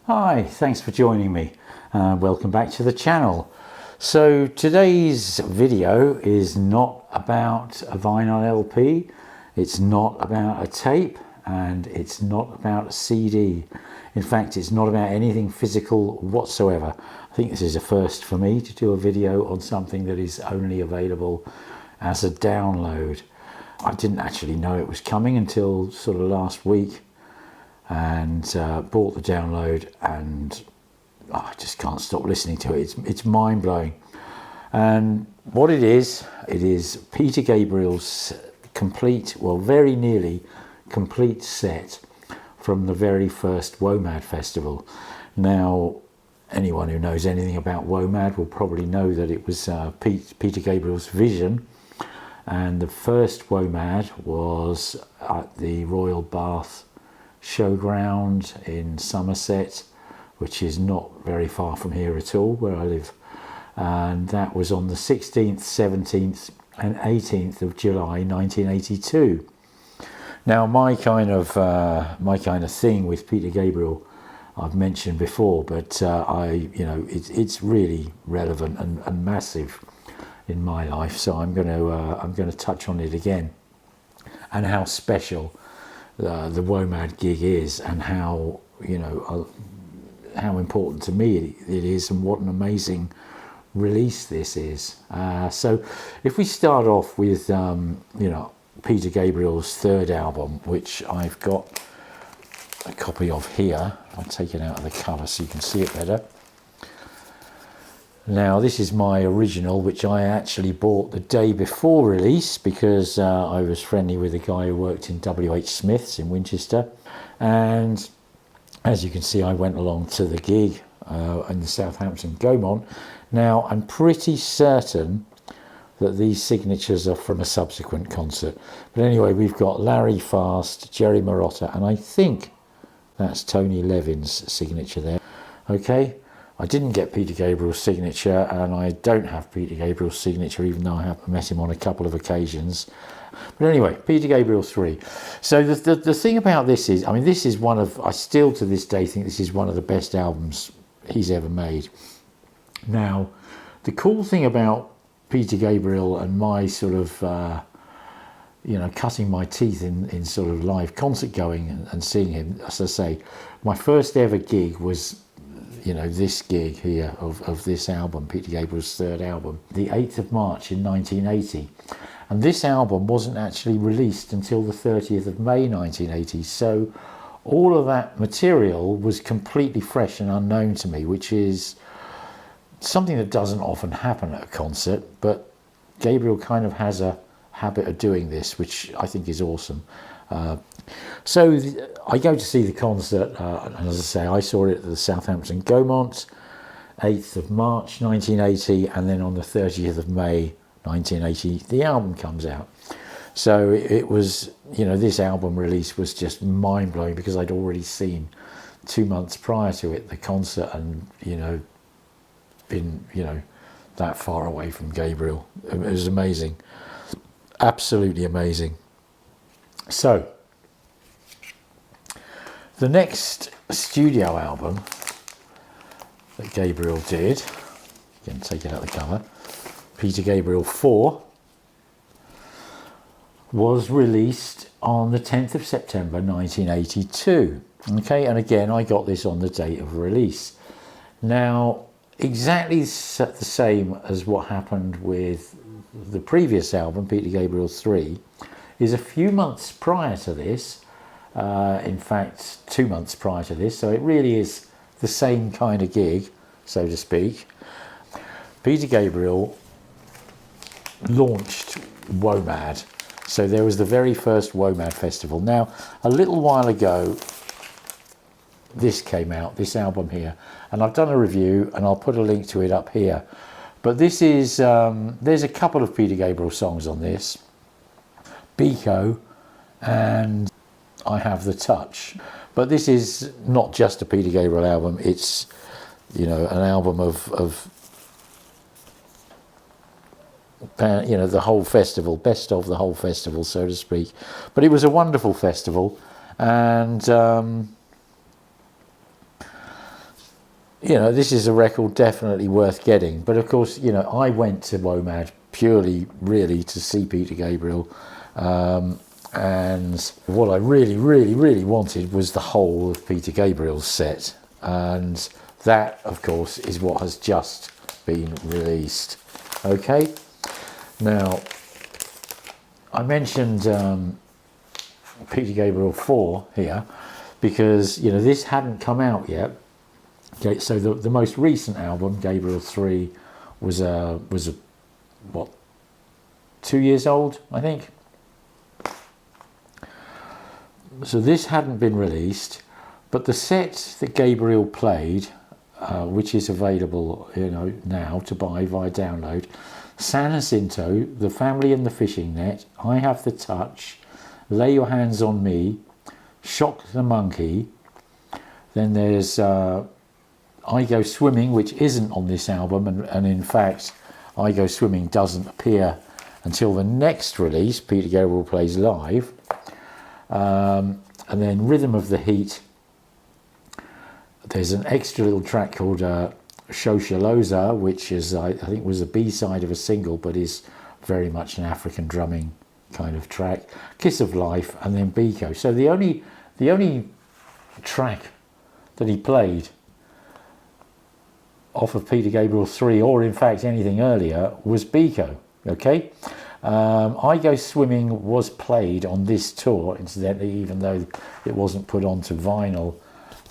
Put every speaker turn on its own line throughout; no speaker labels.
Hi, thanks for joining me. Welcome back to the channel. So today's video is not about a vinyl LP, it's not about a tape, and it's not about a CD. In fact, it's not about anything physical whatsoever. I think this is a first for me to do a video on something that is only available as a download. I didn't actually know it was coming until sort of last week, and bought the download, and I just can't stop listening to it. It's mind-blowing. And what it is Peter Gabriel's complete, well, very nearly complete set from the very first WOMAD festival. Now, anyone who knows anything about WOMAD will probably know that it was Peter Gabriel's vision, and the first WOMAD was at the Royal Bath Showground in Somerset, which is not very far from here at all, where I live, and that was on the 16th, 17th and 18th of July 1982. Now, my kind of thing with Peter Gabriel I've mentioned before, but it's really relevant and massive in my life, so I'm going to touch on it again, and how special the WOMAD gig is, and how how important to me it is, and what an amazing release this is. So if we start off with Peter Gabriel's third album, which I've got a copy of here. I'll take it out of the cover so you can see it better. Now, this is my original, which I actually bought the day before release, because I was friendly with a guy who worked in WH Smith's in Winchester, and as you can see, I went along to the gig in the Southampton Gaumont. Now, I'm pretty certain that these signatures are from a subsequent concert, but anyway, we've got Larry Fast, Jerry Marotta, and I think that's Tony Levin's signature there. Okay. I didn't get Peter Gabriel's signature, and I don't have Peter Gabriel's signature, even though I have met him on a couple of occasions. But anyway, Peter Gabriel 3. So the thing about this is, I mean, this is one of, I still to this day think this is one of the best albums he's ever made. Now, the cool thing about Peter Gabriel and my sort of, cutting my teeth in sort of live concert going and seeing him, as I say, my first ever gig was this gig here of this album, Peter Gabriel's third album, the 8th of March in 1980. And this album wasn't actually released until the 30th of May 1980. So all of that material was completely fresh and unknown to me, which is something that doesn't often happen at a concert, but Gabriel kind of has a habit of doing this, which I think is awesome. So I go to see the concert, and as I say, I saw it at the Southampton Gaumont, 8th of March 1980, and then on the 30th of May 1980 the album comes out. So it was, this album release was just mind-blowing, because I'd already seen 2 months prior to it the concert, and been that far away from Gabriel. It was amazing, absolutely amazing. So the next studio album that Gabriel did, you can take it out of the cover, Peter Gabriel 4, was released on the 10th of September 1982. Okay, and again, I got this on the date of release. Now, exactly the same as what happened with the previous album, Peter Gabriel 3, is a few months prior to this, in fact 2 months prior to this, so it really is the same kind of gig, so to speak. Peter Gabriel launched WOMAD, so there was the very first WOMAD festival. Now, a little while ago this came out, this album here, and I've done a review, and I'll put a link to it up here, but this is there's a couple of Peter Gabriel songs on this, Biko and I Have the Touch. But this is not just a Peter Gabriel album, it's an album of the whole festival, best of the whole festival, so to speak. But it was a wonderful festival, and you know, this is a record definitely worth getting. But of course, you know, I went to WOMAD purely, really, to see Peter Gabriel. And what I really, really, really wanted was the whole of Peter Gabriel's set. And that, of course, is what has just been released. Okay, now I mentioned Peter Gabriel 4 here because, you know, this hadn't come out yet. Okay, so the most recent album, Gabriel 3, was what, 2 years old, I think. So this hadn't been released, but the set that Gabriel played, which is available, you know, now to buy via download, San Jacinto, The Family and the Fishing Net, I Have the Touch, Lay Your Hands on Me, Shock the Monkey. Then there's I Go Swimming, which isn't on this album, and in fact I Go Swimming doesn't appear until the next release, Peter Gabriel Plays Live. And then Rhythm of the Heat. There's an extra little track called Shoshaloza, which is, I think, was a B-side of a single, but is very much an African drumming kind of track. Kiss of Life, and then Biko. So the only track that he played off of Peter Gabriel 3, or in fact anything earlier, was Biko. Okay. I Go Swimming was played on this tour, incidentally, even though it wasn't put onto vinyl.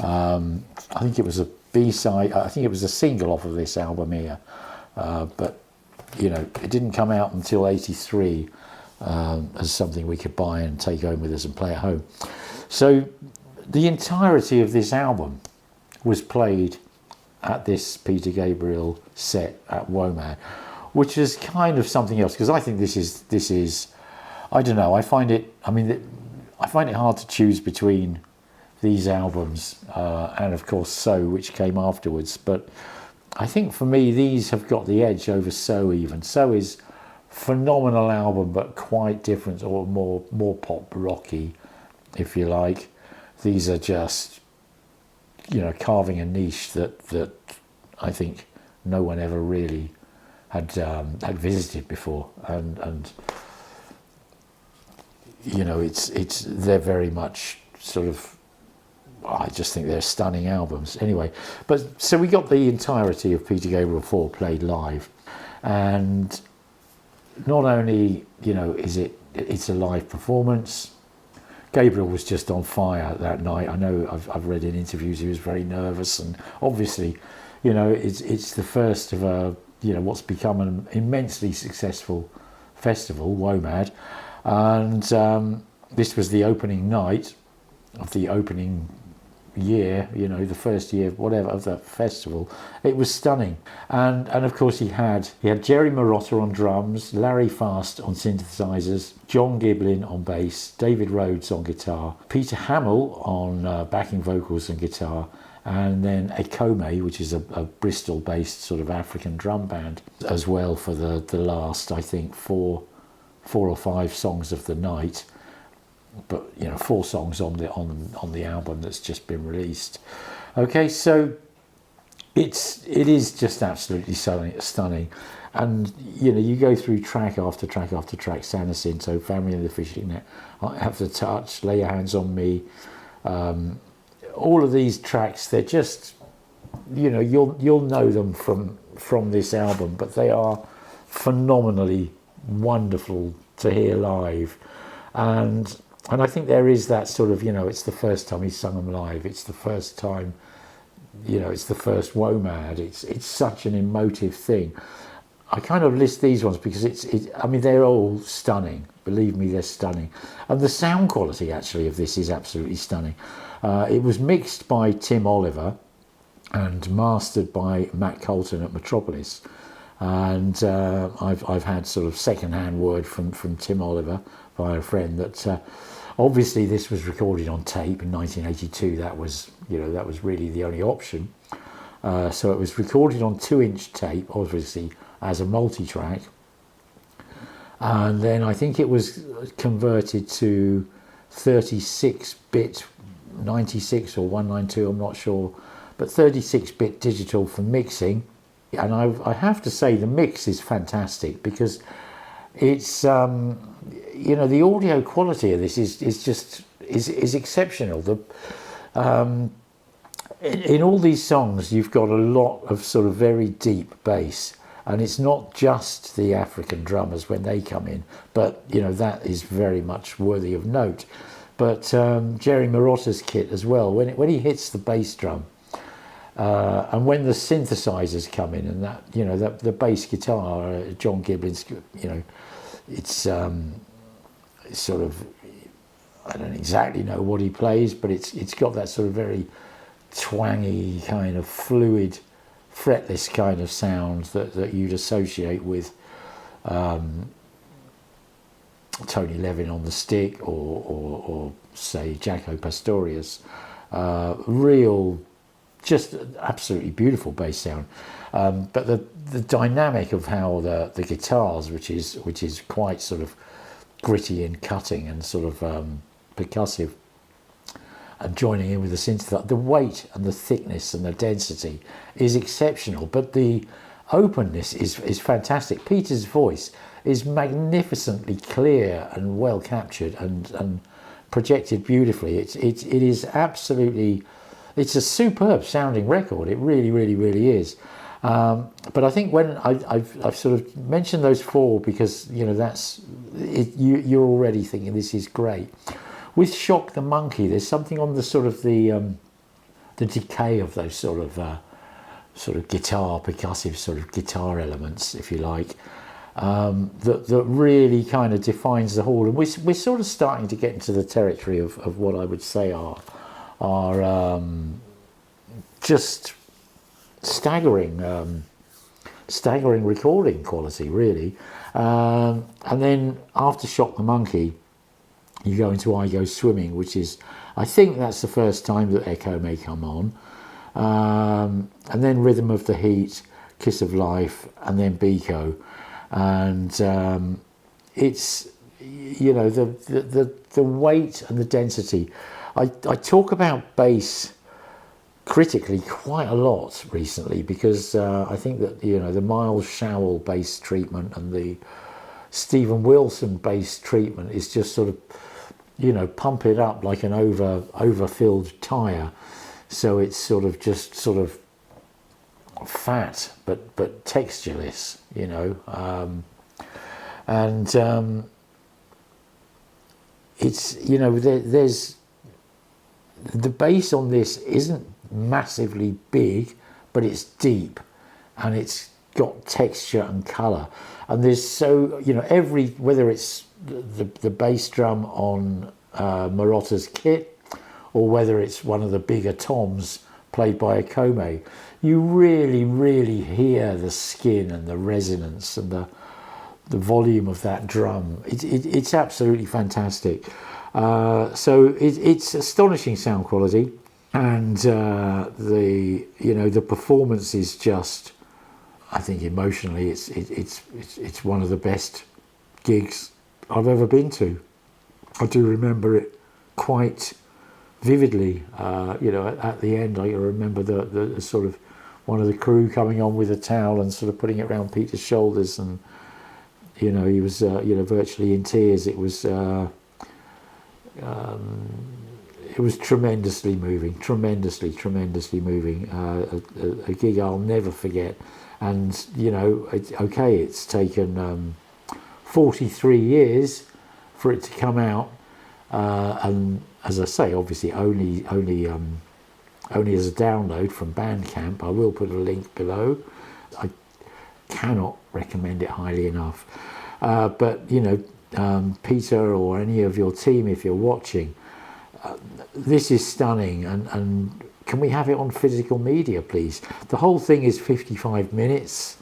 I think it was a B-side, I think it was a single off of this album here. But, you know, it didn't come out until 83 as something we could buy and take home with us and play at home. So the entirety of this album was played at this Peter Gabriel set at WOMAD, which is kind of something else, because I think this is, I don't know, I find it hard to choose between these albums and of course So, which came afterwards, but I think for me these have got the edge over So even. So is phenomenal album, but quite different, or more pop rocky, if you like. These are just, you know, carving a niche that I think no one ever really had visited before, and you know, they're very much sort of, I just think they're stunning albums. Anyway, but so we got the entirety of Peter Gabriel 4 played live, and not only, you know, it's a live performance. Gabriel was just on fire that night. I know I've read in interviews he was very nervous, and obviously, you know, it's the first of a, you know, what's become an immensely successful festival, WOMAD, and this was the opening night of the opening year, you know, the first year, whatever, of that festival. It was stunning, and of course he had Jerry Marotta on drums, Larry Fast on synthesizers, John Giblin on bass, David Rhodes on guitar, Peter Hamill on backing vocals and guitar, and then Ekome, which is a Bristol-based sort of African drum band, as well, for the last, I think, four or five songs of the night. But, you know, 4 songs on the album that's just been released. Okay, so it is just absolutely stunning, and you know, you go through track after track after track. San Jacinto, Family and the Fishing Net, I Have the Touch, Lay Your Hands on Me. All of these tracks, they're just, you know, you'll know them from this album, but they are phenomenally wonderful to hear live, and I think there is that sort of, you know, it's the first time he's sung them live. It's the first time, you know, it's the first WOMAD. It's such an emotive thing. I kind of list these ones because I mean, they're all stunning. Believe me, they're stunning. And the sound quality actually of this is absolutely stunning. It was mixed by Tim Oliver and mastered by Matt Colton at Metropolis. And I've had sort of second-hand word from Tim Oliver by a friend that obviously this was recorded on tape in 1982. That was, you know, that was really the only option. So it was recorded on 2-inch tape, obviously as a multi-track, and then I think it was converted to 36-bit 96 or 192, I'm not sure, but 36-bit digital for mixing. And I have to say the mix is fantastic, because it's you know, the audio quality of this is exceptional. In all these songs you've got a lot of sort of very deep bass, and it's not just the African drummers when they come in, but you know, that is very much worthy of note. But Jerry Marotta's kit as well, when he hits the bass drum, and when the synthesizers come in, and that, you know, the bass guitar, John Giblin's, you know, it's sort of, I don't exactly know what he plays, but it's got that sort of very twangy kind of fluid, fretless kind of sound that you'd associate with Tony Levin on the stick, or say Jaco Pastorius. Real, just absolutely beautiful bass sound. But the dynamic of how the guitars, which is quite sort of gritty and cutting and sort of percussive, and joining in with the synthesizer, the weight and the thickness and the density is exceptional. But the openness is fantastic. Peter's voice is magnificently clear and well captured and projected beautifully. It is absolutely, it's a superb sounding record. It really is. But I think when I've sort of mentioned those four, because you know, that's it, you're already thinking this is great. With Shock the Monkey, there's something on the sort of the decay of those sort of guitar, percussive sort of guitar elements, if you like, that really kind of defines the whole. And we're sort of starting to get into the territory of what I would say are just staggering recording quality, really. And then after Shock the Monkey, you go into I Go Swimming, which is, I think that's the first time that Echo may come on. And then Rhythm of the Heat, Kiss of Life, and then Biko. And it's, you know, the weight and the density. I talk about bass critically quite a lot recently, because I think that, you know, the Miles Showell bass treatment and the Stephen Wilson bass treatment is just sort of, you know, pump it up like an overfilled tire, so it's sort of just sort of fat but textureless, you know. And it's, you know, there's the bass on this isn't massively big, but it's deep and it's got texture and color. And there's, so, you know, whether it's the bass drum on Marotta's kit, or whether it's one of the bigger toms played by Akome, you really hear the skin and the resonance and the volume of that drum. It's absolutely fantastic. So it's astonishing sound quality, and the performance is just, I think emotionally it's one of the best gigs I've ever been to. I do remember it quite vividly. You know, at the end, I remember the sort of one of the crew coming on with a towel and sort of putting it around Peter's shoulders, and you know, he was you know, virtually in tears. It was tremendously moving, tremendously moving. A gig I'll never forget. And you know, it's taken 43 years for it to come out, and as I say, obviously only as a download from BANDCAMP. I will put a link below. I cannot recommend it highly enough. But you know, Peter or any of your team, if you're watching, this is stunning, and can we have it on physical media, please? The whole thing is 55 minutes.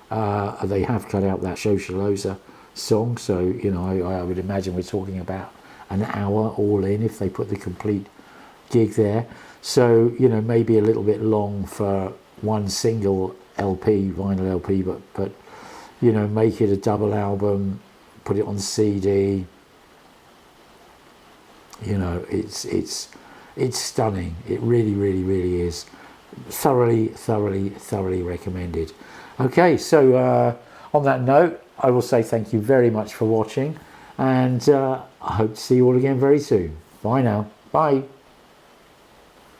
They have cut out that Shoshaloza song, so you know, I would imagine we're talking about an hour all in if they put the complete gig there. So you know, maybe a little bit long for one single LP, vinyl LP, but you know, make it a double album, put it on CD. You know, it's stunning. It really is. thoroughly recommended. Okay, so on that note, I will say thank you very much for watching, and I hope to see you all again very soon. Bye now. Bye.